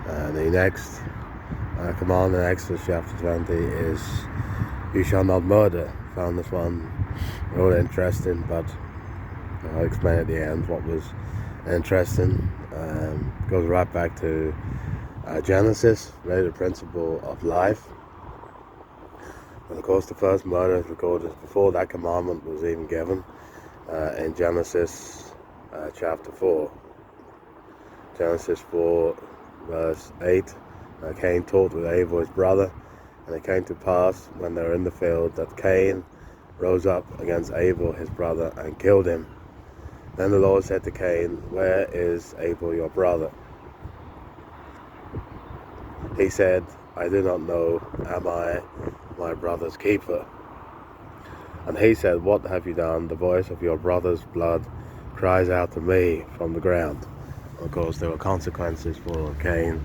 The next command in Exodus chapter 20 is, "You shall not murder." Found this one really interesting, but I'll explain at the end what was interesting. Goes right back to Genesis, really the principle of life. And of course, the first murder is recorded before that commandment was even given in Genesis chapter 4. Genesis 4, verse 8. Cain talked with Abel his brother, and it came to pass when they were in the field that Cain rose up against Abel his brother and killed him. Then the Lord said to Cain, "Where is Abel your brother?" He said, "I do not know. Am I my brother's keeper?" And he said, "What have you done? The voice of your brother's blood cries out to me from the ground." Of course, there were consequences for Cain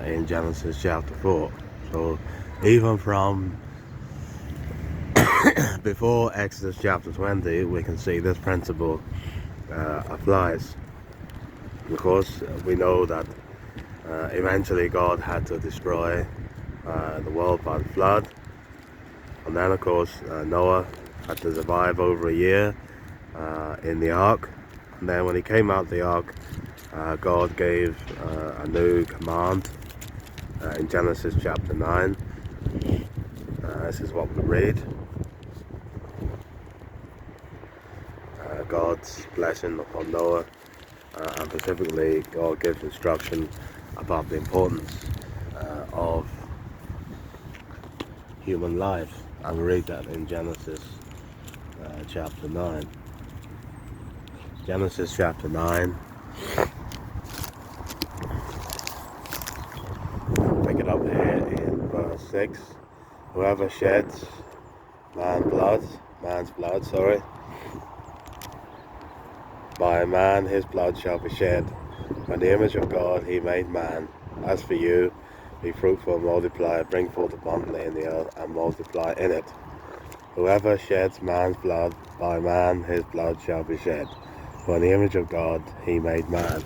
in Genesis chapter 4. So even from before Exodus chapter 20, we can see this principle applies. Of course, we know that eventually God had to destroy the world by the flood. And then, of course, Noah had to survive over a year in the ark. And then when he came out of the ark, God gave a new command in Genesis chapter 9. This is what we read. God's blessing upon Noah, and specifically God gives instruction about the importance of human life. And we read that in Genesis chapter 9. Genesis chapter 9. Pick it up here in verse 6. Whoever sheds man's blood, by man his blood shall be shed. In the image of God he made man. As for you, be fruitful and multiply, bring forth abundantly in the earth and multiply in it. Whoever sheds man's blood, by man his blood shall be shed. For in the image of God he made man.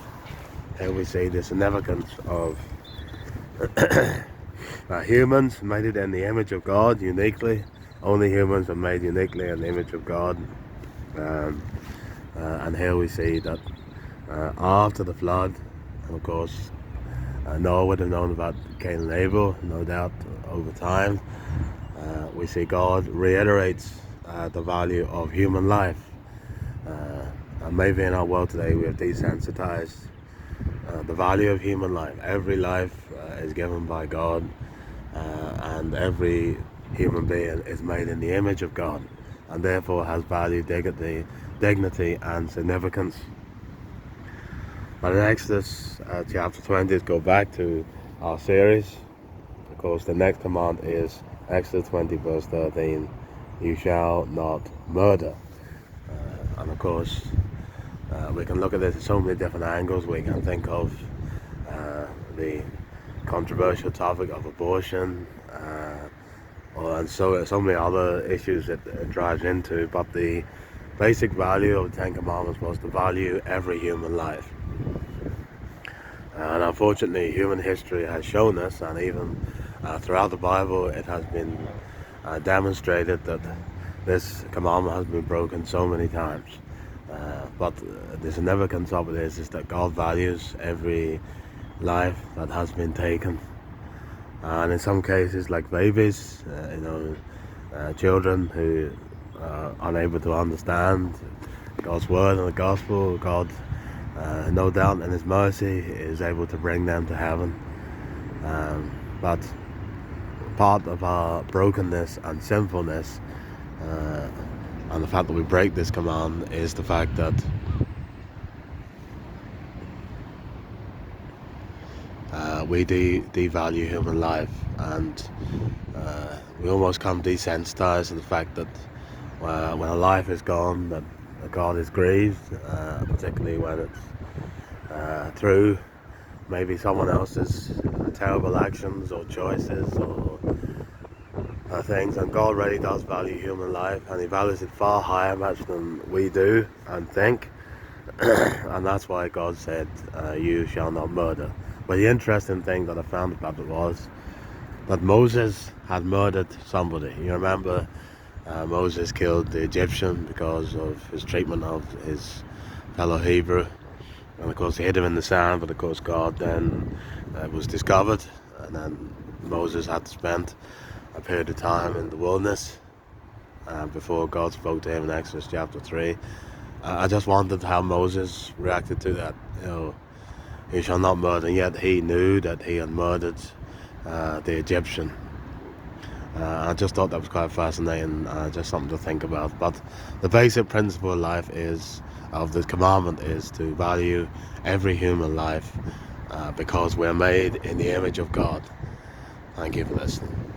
Here we see the significance of humans made it in the image of God uniquely. Only humans are made uniquely in the image of God. And here we see that after the flood, of course, Noah would have known about Cain and Abel, no doubt, over time. We see God reiterates the value of human life. And maybe in our world today we have desensitized the value of human life. Every life is given by God, and every human being is made in the image of God, and therefore has value, dignity and significance. But in Exodus chapter 20, let's go back to our series. Of course, the next command is Exodus 20 verse 13, "You shall not murder." And of course, we can look at this at so many different angles. We can think of the controversial topic of abortion, and so many other issues that it drives into. But the basic value of the Ten Commandments was to value every human life. And unfortunately, human history has shown us, and even throughout the Bible, it has been demonstrated that this commandment has been broken so many times. But the significance of it is that God values every life that has been taken. And in some cases, like babies, children who are unable to understand God's word and the gospel, God, no doubt in his mercy, is able to bring them to heaven. But part of our brokenness and sinfulness, and the fact that we break this command, is the fact that we devalue human life, and we almost come desensitized to the fact that when a life is gone, that God is grieved, particularly when it's through maybe someone else's terrible actions or choices or things. And God really does value human life, and he values it far higher much than we do and think. And that's why God said, "You shall not murder." But the interesting thing that I found about it was that Moses had murdered somebody. You remember Moses killed the Egyptian because of his treatment of his fellow Hebrew. And of course he hid him in the sand, but of course God then was discovered, and then Moses had to spend a period of time in the wilderness before God spoke to him in Exodus chapter 3. I just wondered how Moses reacted to that. You shall not murder, and yet he knew that he had murdered the Egyptian. I just thought that was quite fascinating, just something to think about. But the basic principle of life of the commandment is to value every human life because we're made in the image of God. Thank you for listening.